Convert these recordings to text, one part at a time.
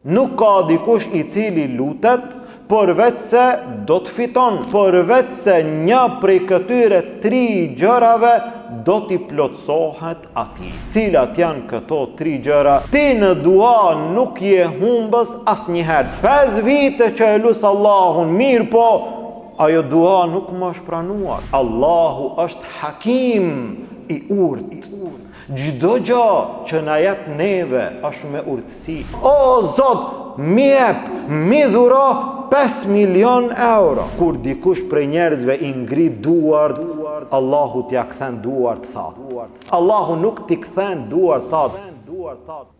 Nuk ka dikush i cili lutet përveç se do të fiton, përveç se një prej këtyre 3 gjërave do t'i plotësohet atij. Cilat janë këto 3 gjëra? Ti në dua nuk je humbës asnjëherë. 5 vite që e lut Allahun, mirë po, ajo dua nuk më është pranuar. Allahu është hakim i urtë. Çdo gjë që na jep neve është me urtësi. O Zot, mi jep, mi dhuro 5 milion euro. Kur dikush prej njerëzve i ngrit duart, Allahu t'ja kthen duart thatë. Allahu nuk t'i kthen duart thatë.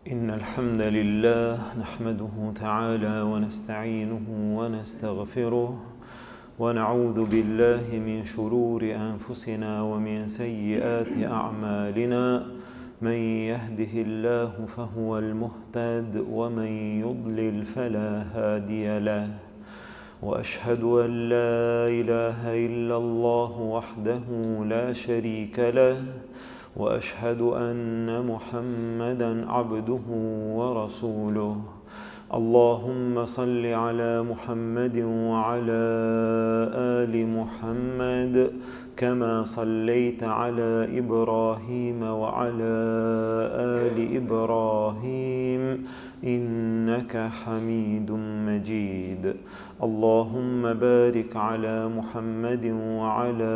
Innal hamdalillah nahmaduhu ta'ala wa nasta'inuhu wa nastaghfiruh wa na'udhu billahi min shururi anfusina wa min sayyiati a'malina. من يهده الله فهو المهتد ومن يضلل فلا هادي له وأشهد أن لا إله إلا الله وحده لا شريك له وأشهد أن محمدا عبده ورسوله اللهم صل على محمد وعلى آل محمد كما صليت على إبراهيم وعلى آل إبراهيم إنك حميد مجيد اللهم بارك على محمد وعلى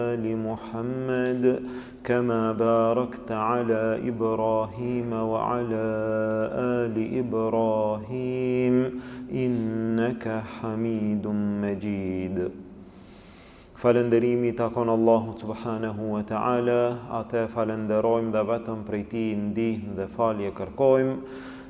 آل محمد كما باركت على إبراهيم وعلى آل إبراهيم إنك حميد مجيد Falënderimi takon Allahut subhanahu wa ta'ala, atë falenderojmë dhe vetëm prej tij ndihmë dhe falje kërkojmë.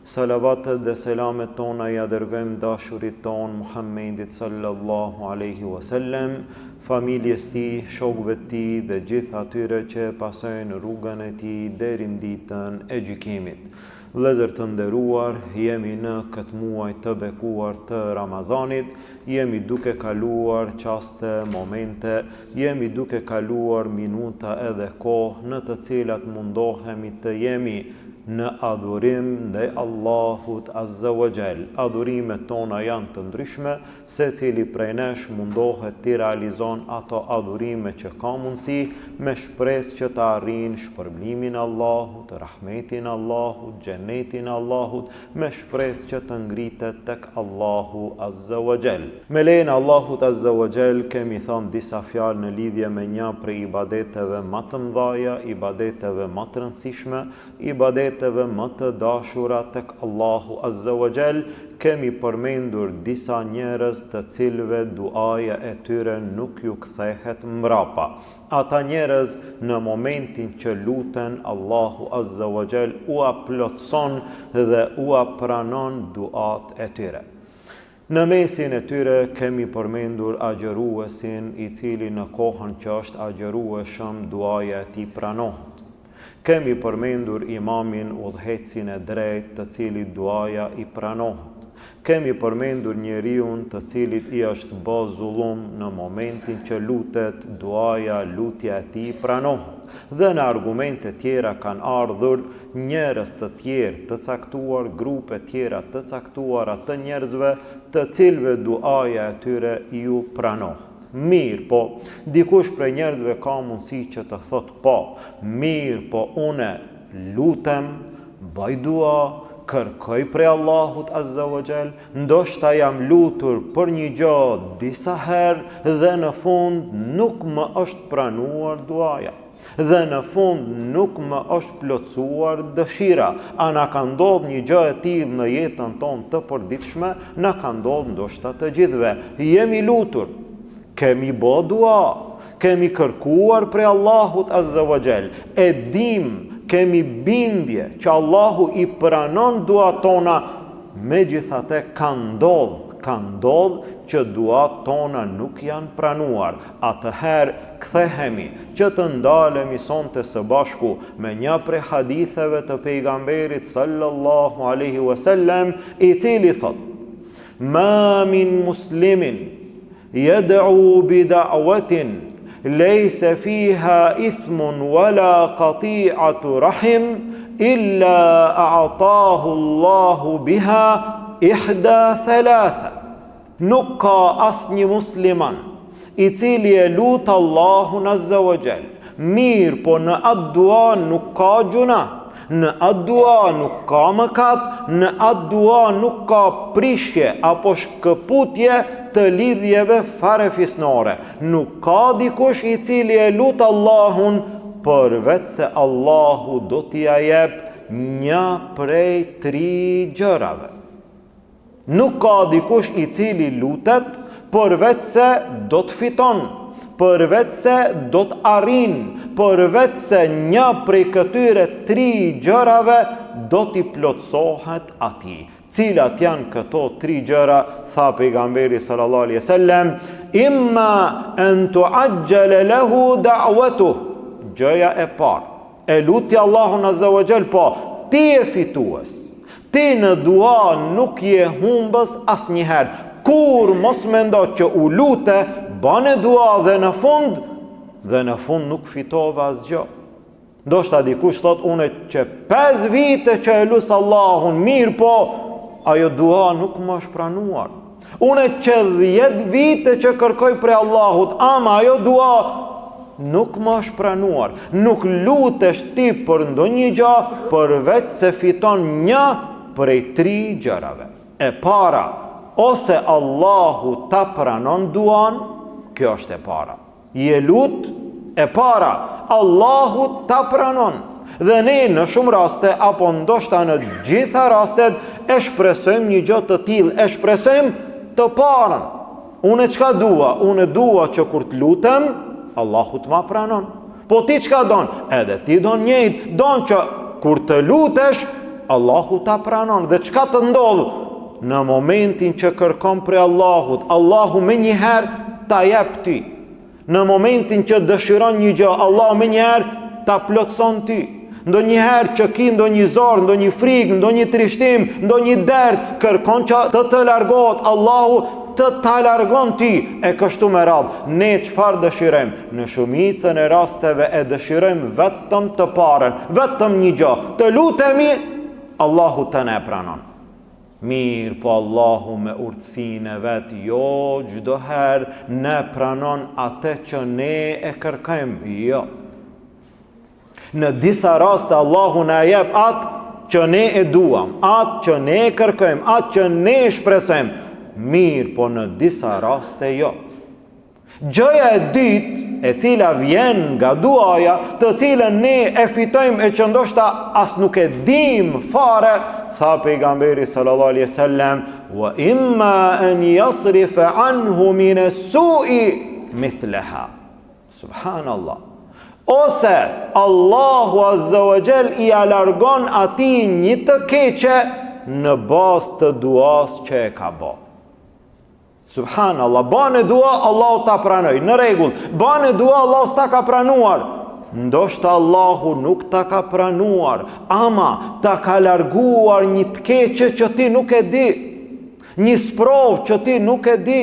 Salavatet dhe selamet tona ja dërgojmë dashurit ton Muhammedit sallallahu alaihi wasallam, familjes tij, shokëve të tij dhe gjithë atyre që pasojnë rrugën e tij deri në ditën e gjykimit. Vëllezër të nderuar, jemi në këtë muaj të bekuar të Ramazanit, jemi duke kaluar qaste, momente, jemi duke kaluar minuta edhe kohë në të cilat mundohemi të jemi në adhurim ndaj Allahut Azza wa Jall. Adhurimet tona janë të ndryshme, secili prej nesh mundohet të realizon ato adhurime që ka mundësi, me shpresë që të arrijë shpërblimin e Allahut, rahmetin e Allahut, xhenetin e Allahut, me shpresë që të ngritet tek Allahu Azza wa Jall. Me lejen e Allahut Azza wa Jall kemi thënë disa fjalë në lidhje me një prej ibadeteve më të mëdha, ibadeteve më të rëndësishme, ibadeteve më të dashura tek Allahu Azza wa Jall. Kemi përmendur disa njerëz të cilëve duaja e tyre nuk ju kthehet mbrapa. Ata njerëz në momentin që luten, Allahu Azza wa Jall ua plotson dhe ua pranon duat e tyre. Në mesin e tyre kemi përmendur agjëruesin i cili në kohën që është agjërueshëm duaja e tij pranohet. Kemi përmendur imamin udhëhecin e drejtë të cilit duaja i pranohet. Kemi përmendur njeriun të cilit i është bë zullum në momentin që lutet, duaja, lutja e tij pranohet. Dhe në argumente tjera kanë ardhur njerëz të tjerë të caktuar, grupe tjera të caktuara të njerëzve të cilëve duaja e tyre ju pranohet. Mirë po, dikush prej njerëzve ka mundësi që të thot po, mirë po une lutem, bëj dua, kërkoj prej Allahut Azza wa Jall, ndoshta jam lutur për një gjë disa herë dhe në fund nuk më është pranuar duaja. Dhe në fund nuk më është plotësuar dëshira. A na ka ndodhur një gjë e tillë në jetën tonë të përditshme? Na ka ndodhur ndoshta të gjithëve. Jemi lutur, kemi bë dua, kemi kërkuar prej Allahut Azza wa Jall, e dim, kemi bindje që Allahu i pranon duat tona, megjithatë ka ndodh që duat tona nuk janë pranuar. Atëherë kthehemi që të ndalemi sonte së bashku me një prej haditheve të pejgamberit sallallahu alaihi wasallam, i cili thot: "Ma min muslimin yad'u bi da'watin lejse fiha ithmun wala qati'atu rahim illa a'tahu Allahu biha ihda thalatha. Nuk ka asnjë musliman i cili e lut Allahun azza wa jall, mirë po në atë dua nuk ka gjuna, në atë dua nuk ka mëkat, në atë dua nuk ka prishje apo shkëputje të lidhjeve farefisnore. Nuk ka dikush i cili e lut Allahun përveç se Allahu do t'i jep një prej 3 gjërave. Nuk ka dikush i cili lutet përveç se do të fiton, përveç se do të arrin, përveç se një prej këtyre 3 gjërave do t'i plotësohet atij. Cilat janë këto 3 gjëra? Tha pejgamberi sallallahu alaihi wasallam, imma an tu'ajjala lahu da'watuhu. Gjëja e parë, e lutja Allahun azza wa jall, po ti je fitues. Ti në dua nuk je humbës asnjëherë. Kur mos mendo që u lute, bane dua dhe në fund nuk fitove asgjë. Ndoshta dikush thot, unë që 5 vite që e lut Allahun, mirë po ajo dua nuk më është pranuar. Unë që 10 vite që kërkoj prej Allahut, ama ajo dua nuk më është pranuar. Nuk lutesh ti për ndonjë gjë përveç se fiton një prej 3 gjërave. E para, ose Allahu ta pranon duan, kjo është e para. Je lut, e para, Allahu ta pranon. Dhe ne në shumë raste, apo ndoshta në gjitha rastet, e shpresojmë një gjë të tillë, e shpresojmë të parën. Unë çka dua? Unë dua që kur të lutem, Allahu të ma pranon. Po ti çka don? Edhe ti don njëjtë, don që kur të lutesh, Allahu ta pranon. Dhe çka të ndodh? Në momentin që kërkon prej Allahut, Allahu me njëherë ta jep ty. Në momentin që dëshiron një gjë, Allahu me njëherë ta plotson ty. Ndonjëherë që ki ndonjë zor, ndonjë frikë, ndonjë trishtim, ndonjë dert, kërkon që të largohet, Allahu ta largon ty. E kështu me radhë, ne çfarë dëshirojmë? Në shumicën e rasteve e dëshirojmë vetëm të parën, vetëm një gjë. Të lutemi, Allahu të ne pranon. Mirë, po Allahu me urtësinë e vet, jo çdo herë ne pranon atë që ne e kërkojmë, jo. Në disa raste Allahu na jep atë që ne e duam, atë që ne e kërkojmë, atë që ne e shpresojmë. Mirë, po në disa raste jo. Gjëja e dytë, e cila vjen nga duaja, të cilën ne e fitojmë e që ndoshta as nuk e dim fare, tha pejgamberi sallallahu alaihi wasallam, wa imma an yasrifa anhu min as-su'i mithlaha. Subhanallah. Ose Allahu azza wa jall i alargon atij një të keqe në bazë të duas që e ka bë. Subhanallah, bane dua, Allahu ta pranoj, në rregull. Bane dua, Allahu s'ta ka pranuar. Ndoshta Allahu nuk ta ka pranuar, ama ta ka larguar një të keqe që ti nuk e di, një sprov që ti nuk e di,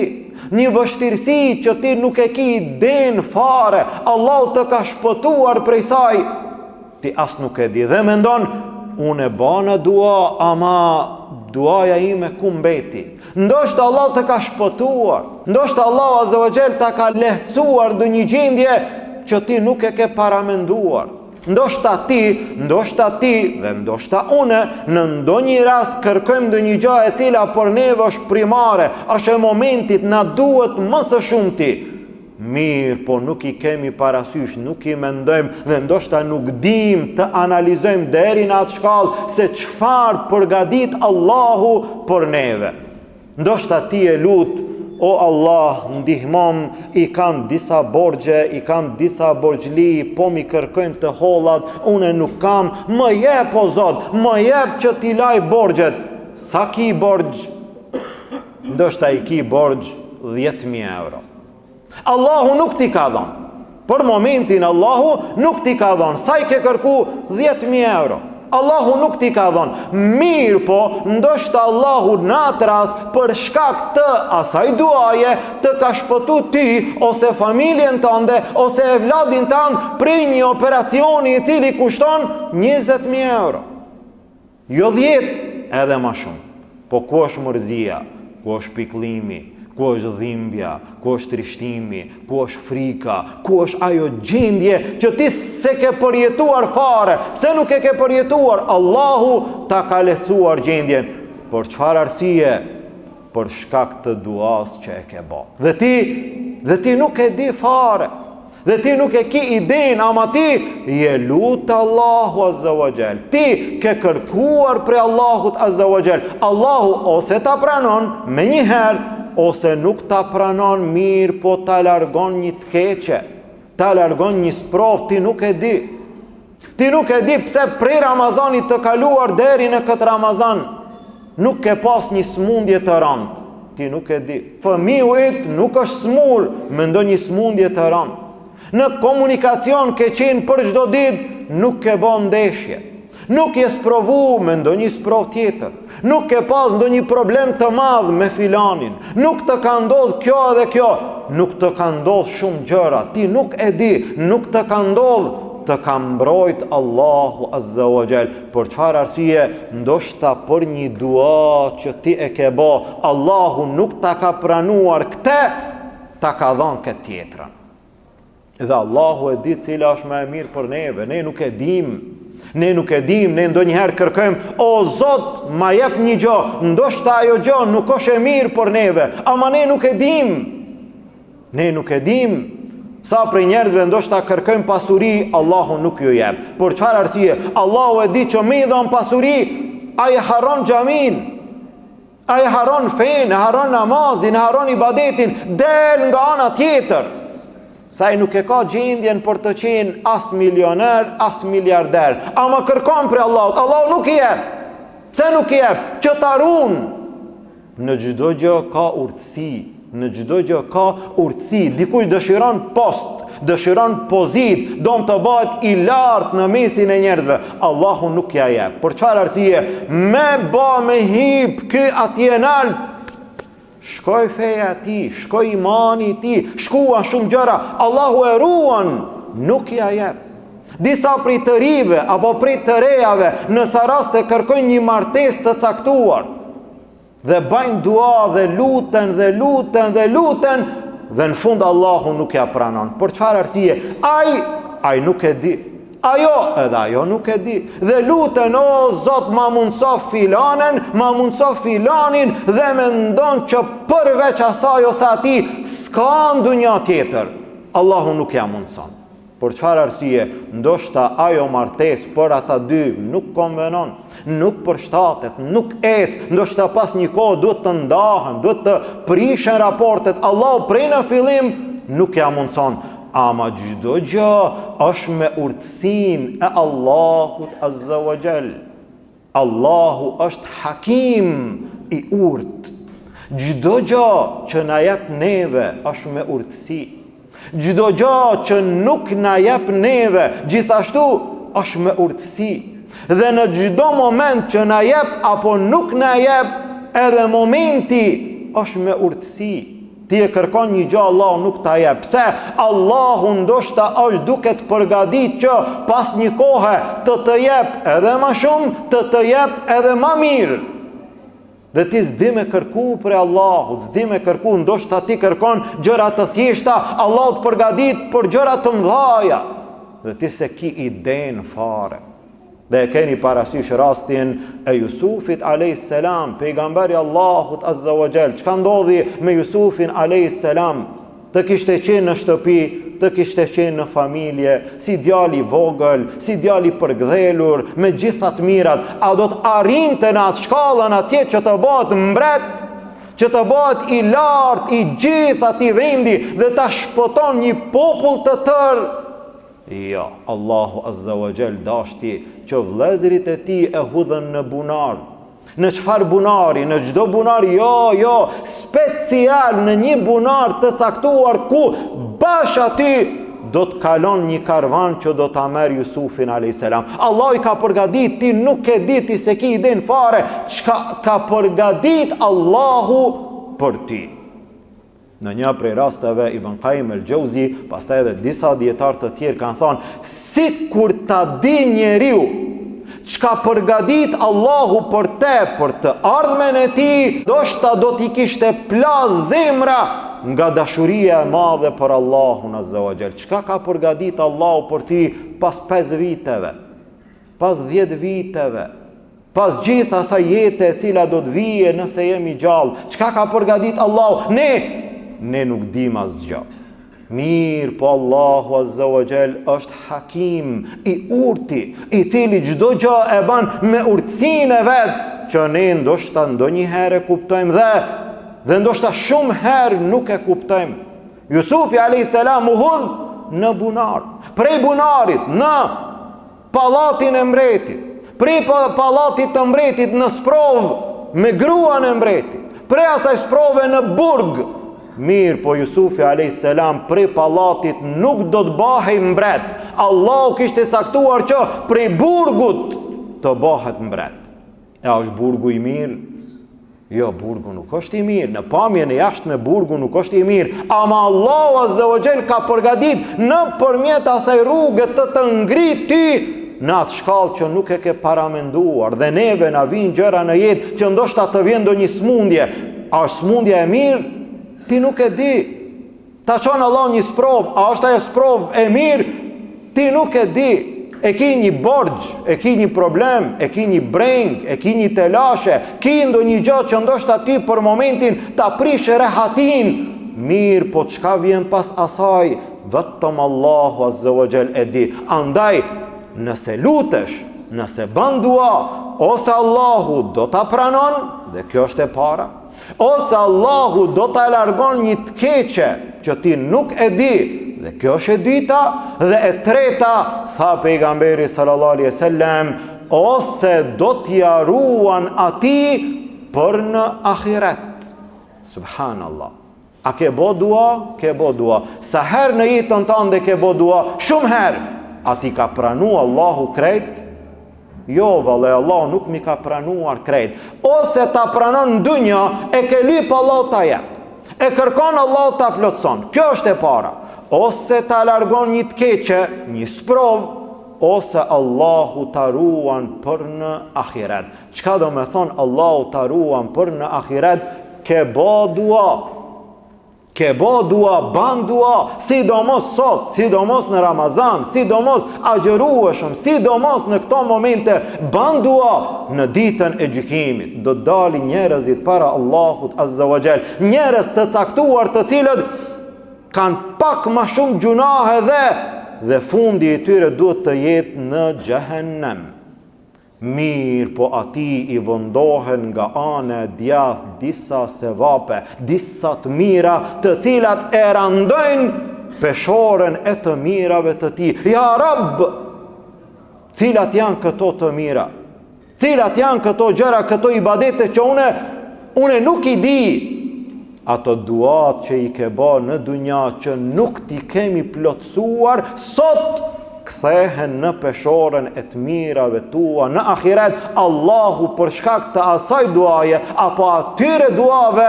një vështirësi që ti nuk e ki den fare. Allahu të ka shpëtuar prej saj, ti as nuk e di. Dhe mendon, unë e bana dua, ama duaja ime ku mbeti. Ndoshta Allah të ka shpëtuar, ndoshta Allah azza wa jall të ka lehtësuar në një gjendje që ti nuk e ke paramenduar. Ndoshta ti dhe ndoshta une në ndonjë rast kërkojmë ndonjë gjë e cila për neve është primare, është e momentit, na duhet më së shumti. Mirë, po nuk i kemi parasysh, nuk i mendojmë dhe ndoshta nuk dim të analizojmë deri në atë shkallë se çfarë përgatit Allahu për neve. Ndoshta ti e lut, o Allah, ndihmom, i kam disa borxhe, i kam disa borxhli, po mi kërkojnë të hollat, unë nuk kam, më jep o Zot, më jep që t'i laj borxhet. Sa ki borxh? Ndoshta i ki borxh 10.000 euro. Allahu nuk t'i ka dhënë. Për momentin Allahu nuk t'i ka dhënë. Sa i ke kërku? 10.000 euro. Allahu nuk t'i ka dhënë. Mirë po, ndoshta Allahu në atë rast për shkak të asaj duaje të ka shpëtu ty ose familjen tënde ose evladin tënd prej një operacioni i cili kushton 20.000 euro. Jo 10, edhe ma shumë. Po ku është mërzia, ku është pikëllimi, ku është dhimbja, ku është trishtimi, ku është frika, ku është ajo gjendje që ti se ke përjetuar fare. Pse nuk e ke përjetuar? Allahu ta ka lehtësuar gjendjen. Por çfarë arsye? Për shkak të duas që e ke bë. Dhe ti nuk e di fare. Dhe ti nuk e ki idenë, ama ti je lutë Allahu Azza wa Jall. Ti ke kërkuar për Allahut Azza wa Jall. Allahu ose ta pranon me njëherë, ose nuk ta pranon mirë, po ta largon një të keqe, ta largon një sprov, ti nuk e di. Ti nuk e di pse prej Ramazanit të kaluar deri në këtë Ramazan nuk ke pas një smundje të rëndë. Ti nuk e di. Fëmiu yt nuk është smur me ndonjë smundje të rëndë. Në komunikacion ke qenë për çdo ditë, nuk ke bën ndeshje. Nuk je sprovu me ndonjë sprov tjetër. Nuk ke pas ndonjë problem të madh me filanin. Nuk të ka ndodhur kjo edhe kjo. Nuk të ka ndodhur shumë gjëra. Ti nuk e di, nuk të ka ndodhur. Të ka mbrojt Allahu Azza wa Jall. Për çfarë arsye? Ndoshta për një dua që ti e ke bë, Allahu nuk ta ka pranuar këtë, ta ka dhënë këtë tjetrën. Dhe Allahu e di cila është më e mirë për neve. Ne nuk e dim. Ne ndonjëherë kërkojmë, o Zot, ma jep një gjë. Ndoshta ajo gjë nuk është e mirë për neve, ama ne nuk e dim. Ne nuk e dim. Sa prej njerëzve ndoshta kërkojmë pasuri, Allahu nuk ju jep. Por çfarë arsye? Allahu e di që me i dhon pasuri, ai haron xhamin. Ai haron fen, haron namazin, haron ibadetin, del nga ana tjetër. Sa i nuk e ka gjendjen për të qenë as milioner, as miliarder. Ama kërkon për Allahut. Allahu nuk i jep. Pse nuk i jep? Që ta ruan. Në çdo gjë ka urtësi. Në çdo gjë ka urtësi. Dikush dëshiron post, dëshiron pozit, don të bëhet i lartë në mesin e njerëzve. Allahu nuk ja jep. Për çfarë arsye? Me hip ky atje nalt. Shkoj feja ti, shkoj imani ti, shkuan shumë gjëra, Allahu e ruan, nuk ja jep. Disa prej të rive, apo prej të rejave, nësa raste kërkojnë një martesë të caktuar, dhe bajnë dua dhe luten, dhe në fund Allahu nuk ja pranon. Për çfarë arsye? Ai nuk e di. Ajo nuk e di. Dhe luten, o Zot, ma mundso filanen, ma mundso filanin, dhe mendon që përveç asaj ose ati s'ka ndonjë tjetër. Allahu nuk ja mundson. Për çfarë arsye? Ndoshta ajo martesë për ata dy nuk konvenon, nuk përshtatet, nuk ecë. Ndoshta pas një kohë duhet të ndahen, duhet të prishen raportet. Allahu prej në fillim nuk ja mundson. Ama çdo gjë është me urtësinë e Allahut Azza wa Jall. Allahu është hakim i urtë. Çdo gjë që na jep neve është me urtësi. Çdo gjë që nuk na jep neve, gjithashtu është me urtësi. Dhe në çdo moment që na jep apo nuk na jep, edhe momenti është me urtësi. Ti e kërkon një gjë, Allahu nuk ta jep. Pse? Allahu ndoshta është duke të përgatitur që pas një kohe të jep edhe më shumë, të jep edhe më mirë. Dhe ti s'di me kërku për Allahut, s'di me kërku, ndoshta ti kërkon gjëra të thjeshta, Allahu të përgatit për gjëra të mëdha. Dhe ti se ki idenë fare. Dhe e keni parasysh rastin e Jusufit a.s. pejgamberi Allahut Azza wa Jall. Çka ndodhi me Jusufin a.s. Të kishte qenë në shtëpi, të kishte qenë në familje, si djali vogël, si djali përgdhelur, me gjithat mirat. A do të arrinte në atë shkallën atje që të bëhet mbret, që të bëhet i lartë i gjithë atij vendi dhe ta shpëton një popull të tërë? Jo, Allahu Azza wa Jall dashti që vëllezërit e tij e hudhën në bunar. Në çfarë bunari? Në çdo bunar? Jo, special në një bunar të caktuar ku bash aty do të kalon një karvan që do ta merr Jusufin a.s. Allah i ka përgatit, ti nuk e di, ti se ki idenë fare çka ka përgatit Allahu për ti. Në një prej rasteve Ibn Qayyim el-Jauzi, pastaj edhe disa dietar të tjerë kanë thënë, sikur ta di njeriu çka përgadit Allahu për te, për të ardhmen e ti, ndoshta do t'i kishte plas zemra nga dashuria e madhe për Allahun Azza wa Jall. Çka ka përgadit Allahu për ti pas 5 viteve, pas 10 viteve, pas gjitha sa jete e cila do të vije nëse jemi gjallë. Çka ka përgadit Allahu? Ne nuk dim asgjë. Mirë, po Allahu Azza wa Jall është hakim, i urti, i cili çdo gjë e ban me urtësinë e vet, që ne ndoshta ndonjëherë kuptojmë dhe ndoshta shumë herë nuk e kuptojmë. Jusufi alayhis salam u hudh në bunar, prej bunarit në pallatin e mbretit, prej pallatit të mbretit në sprov me gruan e mbretit, prej asaj sprove në burg. Mirë, po Jusufi alayhis salam prej pallatit nuk do të bahej mbret. Allahu kishte caktuar që prej burgut të bëhet mbret. E është burgu i mirë? Jo, burgu nuk është i mirë. Në pamjen e jashtme burgu nuk është i mirë. Ama Allahu Azza wa Jall ka përgatit nëpërmjet asaj rruge të ngrit ty në atë shkallë që nuk e ke paramenduar. Dhe neve na vijnë gjëra në jetë që ndoshta të vjen ndonjë smundje. A është smundja e mirë? Ti nuk e di. Ta qonë Allah një sprov, a është ajo sprov e mirë? Ti nuk e di. E ki një borgjë, e ki një problem, e ki një breng, e ki një telashe, ki ndonjë gjë që ndoshta ti për momentin ta prishë rehatin. Mirë, po çka vjen pas asaj? Vetëm Allahu Azza wa Jall e di. Andaj, nëse lutesh, nëse bën dua, ose Allahu do ta pranon, dhe kjo është e para, ose Allahu do ta largon një të keqe që ti nuk e di, dhe kjo është e dyta, dhe e treta, tha pejgamberi sallallahu alaihi wasallam, ose do t'ia ruan atij për në ahiret. Subhanallah. A ke bo dua? Ke bo dua. Sa herë në jetën tënde ke bo dua? Shumë herë. A ti ka pranu Allahu krejt? Jo, vallë, Allah nuk mi ka pranuar krejt. Ose ta pranon në dynja, e ke lyp Allah ta jep. E kërkon Allah ta plotson. Kjo është e para. Ose ta largon një të keqe, një sprov, ose Allahu ta ruan për në ahiret. Çka do me thonë Allahu ta ruan për në ahiret? Ke bo dua. Ke bo dua, ban dua, sidomos sot, sidomos në Ramazan, sidomos agjërueshëm, sidomos në këto momente, ban dua në ditën e gjykimit. Do të dalin njerëzit para Allahut Azza wa Jall, njerëz të caktuar të cilët kanë pak më shumë gjunahe dhe fundi i tyre duhet të jetë në xhehenem. Mirë, po ati i vëndohen nga anë e djath disa sevape, disa të mira të cilat e randojnë peshoren e të mirave të ti. Ja Rabb, cilat janë këto të mira? Cilat janë këto gjëra, këto ibadete që une nuk i di? Ato duat që i ke ba në dunja që nuk ti kemi plotësuar, sot kthehen në peshoren e të mirave tua në ahiret. Allahu për shkak të asaj duaje apo atyre duave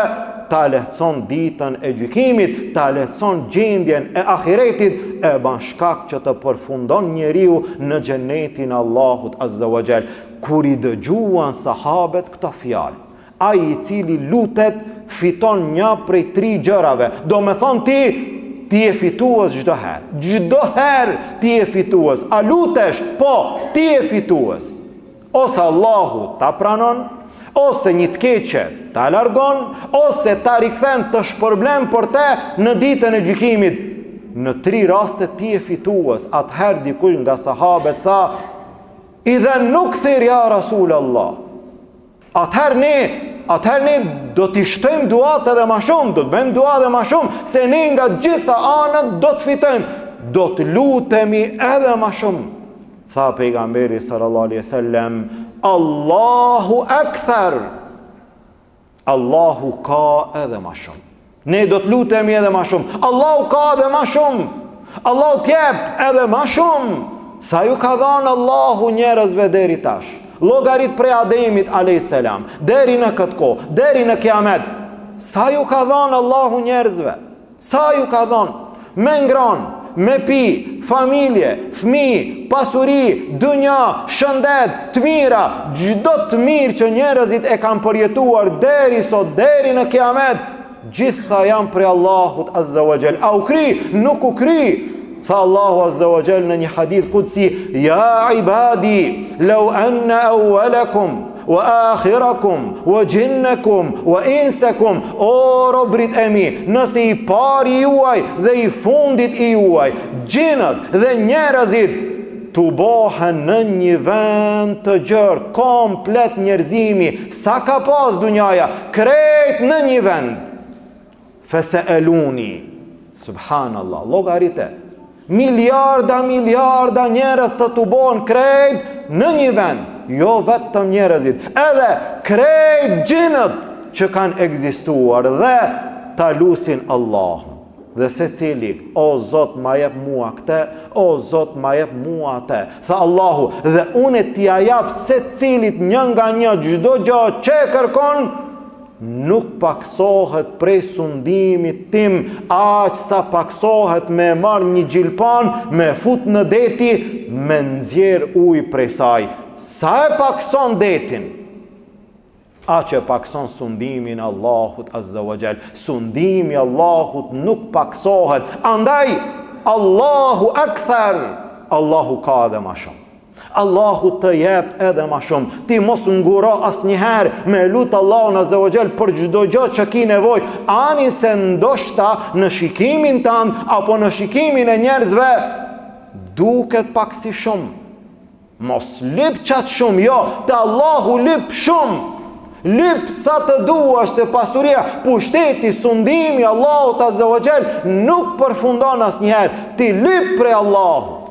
ta lehtëson ditën e gjykimit, ta lehtëson gjendjen e ahiretit, e ban shkak që të përfundon njeriu në xhenetin Allahut Azza wa Jall. Kur i dëgjuan sahabet këto fjalë, ai i cili lutet fiton një prej 3 gjërave. Do me thonë ti e fitues çdo herë. Çdo herë ti e fitues. A lutesh? Po, ti e fitues. Ose Allahu ta pranon, ose një të keqe ta largon, ose ta rikthen të shpërblen për te në ditën e gjykimit. Në 3 raste ti e fitues. Atëherë dikush nga sahabet tha: "Idhen nuk thirr ya Rasulullah." Atëherë ne do t'i shtojmë duat edhe ma shumë, do të bëjmë dua edhe ma shumë, se ne nga gjitha anët do të fitojmë, do të lutemi edhe ma shumë. Tha pejgamberi sallallahu alaihi wasallam: Allahu akthar. Allahu ka edhe ma shumë. Ne do të lutemi edhe ma shumë. Allahu ka edhe ma shumë. Allahu t'jep edhe ma shumë. Sa ju ka dhanë Allahu njerëzve deri tash? Llogarit prej Ademit a.s. deri në këtë kohë, deri në kiamet. Sa ju ka dhanë Allahu njerëzve? Sa ju ka dhanë? Me ngran, me pi, familje, fëmijë, pasuri, dunja, shëndet, të mira, çdo të mirë që njerëzit e kanë përjetuar deri sot, deri në kiamet, gjitha janë prej Allahut Azza wa Jall. A u kri? Nuk u kri. Tha Allahu Azza wa Jall në një hadith kudsi: Ja ibadi, law anna awwalakum wa akhirakum wa jinnakum wa insakum, o robrit e mi, nëse i pari juaj dhe i fundit i juaj, gjinët dhe njerëzit të bohen në një vend të gjerë, komplet njerëzimi, sa ka pas dunjaja, krejt në një vend, fese eluni, subhanallah, logarite, miliarda njerëz të bohen krejt në një vend, jo vetëm njerëzit, edhe krejt gjinët që kanë ekzistuar dhe ta lusin Allahun. Dhe se cili, o Zot ma jep mua këte, o Zot ma jep mua atë. Tha Allahu, dhe unë t'ja jap se cilit një nga një, çdo gjë që kërkon, nuk paksohet prej sundimit tim, aq sa paksohet me marr një gjilpan, me fut në deti, me nxjerr ujë prej saj. Sa e pakson detin, a që pakson sundimin Allahut Azza wa Jall. Sundimi Allahut nuk paksohet. Andaj, Allahu akthar, Allahu ka edhe ma shumë. Allahu të jep edhe ma shumë. Ti mos nguro asnjëherë me lutë Allahun Azza wa Jall për çdo gjë që ki nevojë, ani se ndoshta në shikimin tanë apo në shikimin e njerëzve duket pak si shumë. Mos lyp qatë shumë, jo, të Allahu lyp shumë. Lyp sa të duash, se pasuria, pushteti, sundimi Allahut Azza wa Jall nuk përfundon asnjëherë. Ti lyp prej Allahut.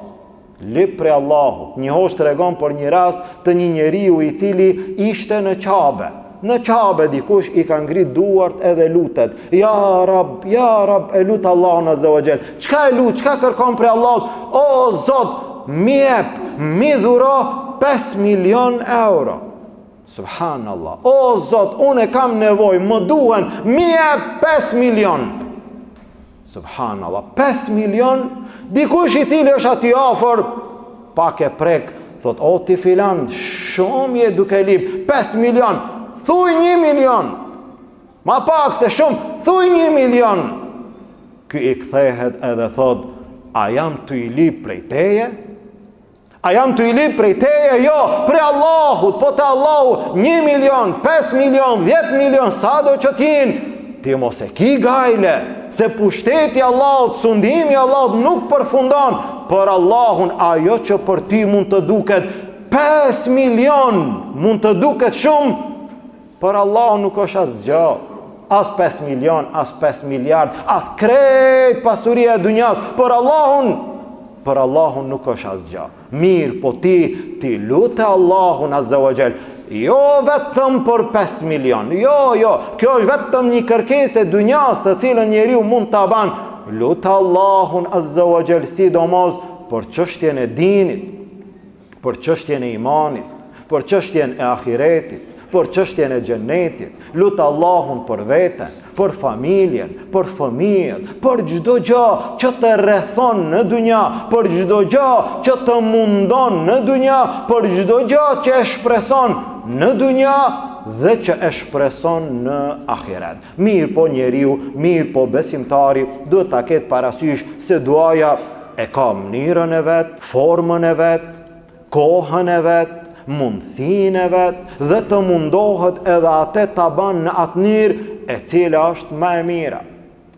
Lyp prej Allahut. Një host tregon për një rast të një njeriu i cili ishte në Qabe. Në Qabe dikush i ka ngrit duart edhe lutet. Ja Rab, e lut Allahun Azza wa Jall. Çka e lut, çka kërkon prej Allahut? O Zot, mi jep, mi dhuro 5 milion euro. Subhanallah. O Zot, unë kam nevojë, më duhen, mi jep 5 milion. Subhanallah. 5 milion, dikush i cili është aty afër, pak e prek, thot, o ti filan, shumë je duke lip, 5 milion, thuj 1 milion. Ma pak se shumë, thuj 1 milion. Ky i kthehet edhe thot, a jam të i lip prej teje? A jam të i lip prej teje? Jo, prej Allahut, po të Allahu, 1 milion, 5 milion, 10 milion, sa do që t'jin, ti mos e ki gajle, se pushteti Allahut, sundimi Allahut nuk përfundon, për Allahun ajo që për ti mund të duket 5 milion, mund të duket shumë, për Allahun nuk është asgjë. As 5 milion, as 5 miliard, as krejt pasuria e dunjas, për Allahun nuk është asgjë. Mirë, po ti lutë Allahun Azza wa Jall, jo vetëm për 5 milion, jo, kjo është vetëm një kërkesë e dunjas të cilën njeriu mund ta ban. Lutë Allahun Azza wa Jall sidomos për çështjen e dinit, për çështjen e imanit, për çështjen e ahiretit, për çështjen e xhenetit. Lutë Allahun për veten, për familjen, për fëmijët, për çdo gjë që të rrethon në dunja, për çdo gjë që të mundon në dunja, për çdo gjë që e shpreson në dunja dhe që e shpreson në ahiret. Mirë po njeriu, mirë po besimtari, duhet ta ketë parasysh se duaja e ka mënyrën e vet, formën e vet, kohën e vet, mundësinë e vet, dhe të mundohet edhe atë ta ban në atë mënyrë e cila është më e mira.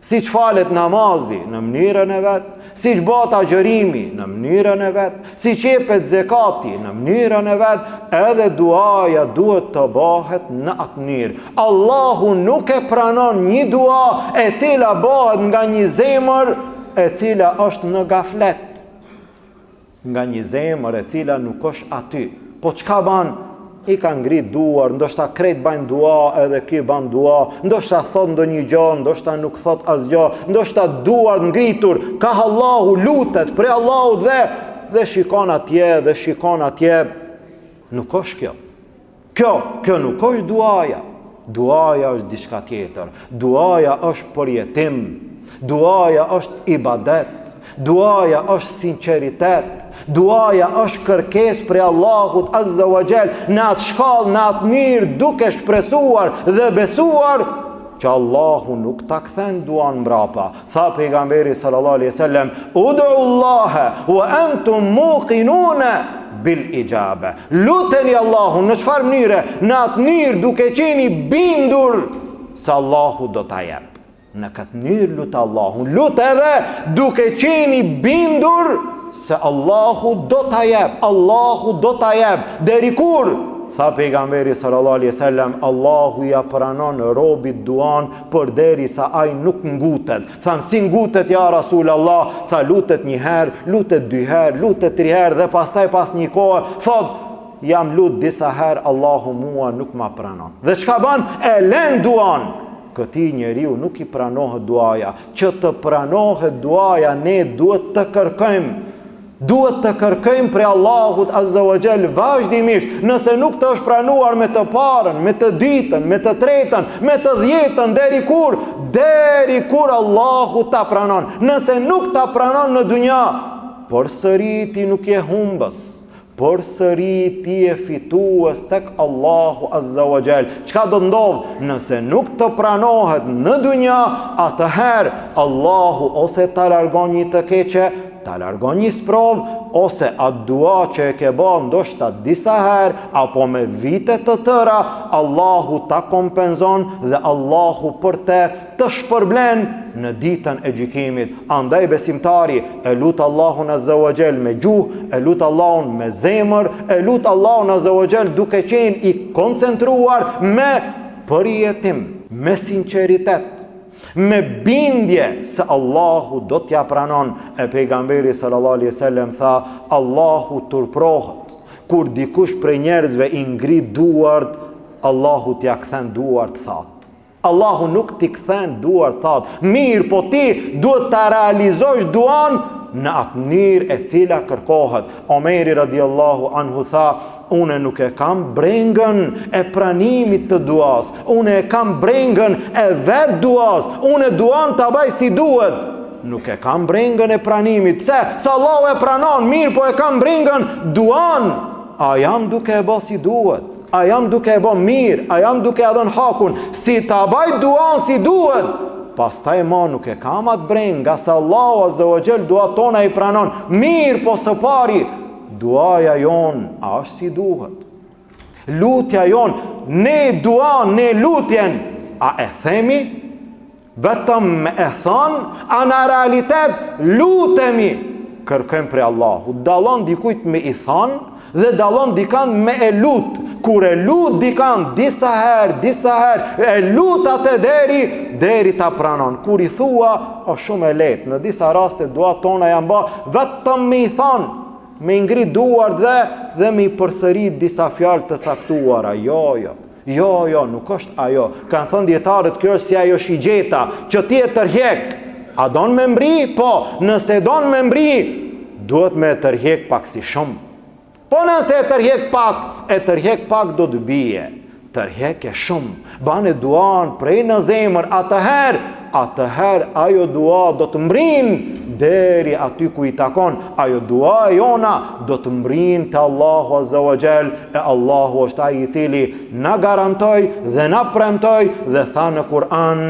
Si që falet namazi në mënyrën e vet, si që bëhet agjërimi në mënyrën e vet, si që jepet zekati në mënyrën e vet, edhe duaja duhet të bëhet në atë mënyrë. Allahu nuk e pranon një dua e cila bëhet nga një zemër e cila është në gaflet, nga një zemër e cila nuk është aty. Po çka ban? I ka ngrit duar, ndoshta krejt bajnë dua, edhe ky ban dua, ndoshta thot ndonjë gjë, ndoshta nuk thot asgjë, ndoshta duar ngritur, ka Allahu, lutet prej Allahut dhe shikon atje, nuk është kjo. Kjo nuk është duaja. Duaja është diçka tjetër. Duaja është përjetim. Duaja është ibadet. duaja është sinqeritet, duaja është kërkesë prej Allahut Azza wa Jall në atë shkallë, në atë mënyrë, duke shpresuar dhe besuar që Allahu nuk ta kthen duan mbrapa. Tha pejgamberi sallallahu alaihi wasallam, ud'u Allaha wa antum muqinuna bil ijabe. Luteni Allahun në çfarë mënyre? Në atë mënyrë duke qenë i bindur se Allahu do ta jep. Në këtë mënyrë lut Allahun, lut edhe duke qenë i bindur se Allahu do ta jep. Allahu do ta jep. Deri kur? Tha pejgamberi sallallahu alaihi wasallam, Allahu ja pranon robit duan përderisa ai nuk ngutet. Than, si ngutet ja Rasulallah? Tha, lutet një herë, lutet dy herë, lutet tri herë dhe pastaj pas një kohë thot, jam lut disa herë, Allahu mua nuk ma pranon. Dhe çka bën? E lën duan. Këtij njeriu nuk i pranohet duaja. Që të pranohet duaja, ne duhet të kërkojmë. Duhet të kërkojmë prej Allahut Azza wa Jall vazhdimisht. Nëse nuk të është pranuar me të parën, me të dytën, me të tretën, me të dhjetën, deri kur? Deri kur Allahu ta pranon. Nëse nuk ta pranon në dunja, përsëri ti nuk je humbës, përsëri ti je fitues tek Allahu Azza wa Jall. Çka do ndodh? Nëse nuk të pranohet në dunja, atëherë Allahu ose ta largon një të keqe, ta largon një sprov, ose atë dua që e ke bërë ndoshta disa herë apo me vite të tëra, Allahu ta kompenzon dhe Allahu për të shpërblen në ditën e gjykimit. Andaj besimtari e lut Allahun Azza wa Jall me gjuhë, e lut Allahun me zemër, e lut Allahun Azza wa Jall duke qenë i koncentruar me përjetim, me sinqeritet, me bindje se Allahu do t'ja pranon. E pejgamberi sallallahu alaihi wasallam tha, Allahu turprohet kur dikush prej njerëzve i ngrit duart, Allahu t'ja kthen duart that. Allahu nuk t'i kthen duart that. Mirë, po ti duhet ta realizosh duan në atë mënyrë e cila kërkohet. Omeri radiallahu anhu tha, unë nuk e kam brengën e pranimit të duas, unë e kam brengën e vetë duas, unë e duan të baj si duhet. Nuk e kam brengën e pranimit. Pse? Sa Allahu e pranon, mirë, po e kam brengën duan. A jam duke e bë si duhet? A jam duke e bë mirë? A jam duke e dhënë hakun? Si të baj duan si duhet? Pastaj ma nuk e kam atë brengë, nga se Allahu Azza wa Jall duat tona i pranon. Mirë, po së pari, duaja jon, a është si duhet? Lutja jon, ne duan, ne lutjen, a e themi? Vetëm me e thonë, a në realitet lutemi? Kërkojmë prej Allahu. Dallon dikujt me i thonë dhe dallon dikan me e lutë. Kur e lut dikan disa herë, e lut atë deri ta pranon. Kur i thua, është shumë e lehtë. Në disa raste duat tona janë bë vetëm me i thonë, me ngrit duart dhe me i përsërit disa fjalë të caktuara. Jo, nuk është ajo. Kanë thënë dietarët, kjo është si ajo shigjeta që ti e tërheq. A don me mbri? Po, nëse don me mbri, duhet me tërheq pak si shumë. Po nëse e tërheq pak do të bie. Tërheq e shumë, bane duan prej në zemër, atëherë ajo dua do të mbrin deri aty ku i takon. Ajo dua e jona do të mbrin të Allahu Azza wa Jall, e Allahu është ai i cili na garantoi dhe na premtoi dhe tha në Kur'an,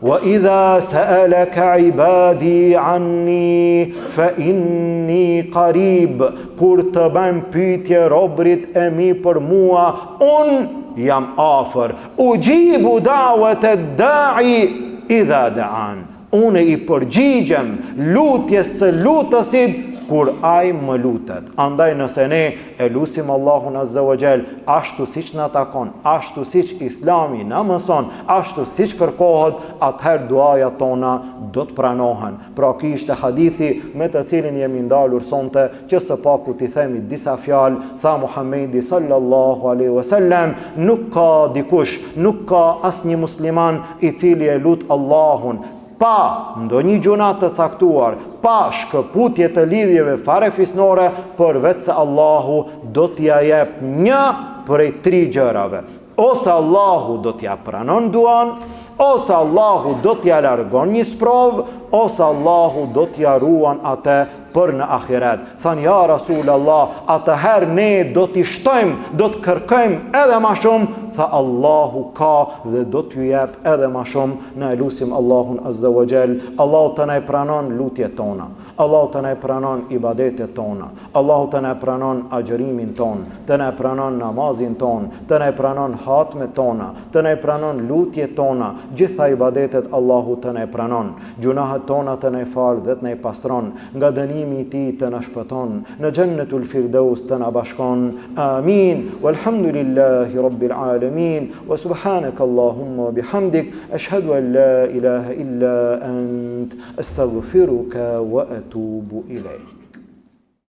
wa idha sa'alaka ibadi anni fa inni qarib. Kur të bëjmë pyetje robrit e mi për mua, unë jam afër. Ujibu da'wat ad-da'i idha da'an. Unë i përgjigjem lutjes së lutësit kur ai më lutet. Andaj nëse ne e lusim Allahun Azza wa Jall ashtu siç na takon, ashtu siç Islami na mëson, ashtu siç kërkohet, atëherë duajat tona do të pranohen. Pra ky ishte hadithi me të cilin jemi ndalur sonte, që së paku t'i themi disa fjalë. Tha Muhamedi sallallahu alaihi wasallam, nuk ka dikush, nuk ka asnjë musliman i cili e lut Allahun pa ndonjë gjuna të caktuar, pa shkëputje të lidhjeve fare fisnore, përveç se Allahu do t'ja jep një prej 3 gjërave. Ose Allahu do t'ja pranon duan, ose Allahu do t'ja largon një sprovë, ose Allahu do t'ja ruan atë për në ahiret. Than, ja Rasul Allah, atëherë ne do t'i shtojmë, do t'kërkojmë edhe ma shumë. Tha, Allahu ka dhe do t'ju jep edhe ma shumë. Ne lusim Allahun Azza wa Jall, Allahu të ne pranon lutjet tona, Allahu të ne pranon ibadetet tona, Allahu të ne pranon agjërimin ton, të ne pranon namazin ton, të ne pranon hatmet tona, të ne pranon lutjet tona, gjitha ibadetet Allahu të ne pranon. Gjunahet tona të ne fal dhe të ne pastron, nga dënimi i tij të na shpëton, në Jannatul Firdaus të na bashkon. Amin. Walhamdulillahi Rabbil Alamin. Wa subhanaka Allahumma wa bihamdik, ashhadu an la ilaha illa ant, astaghfiruka wa atubu ilayk.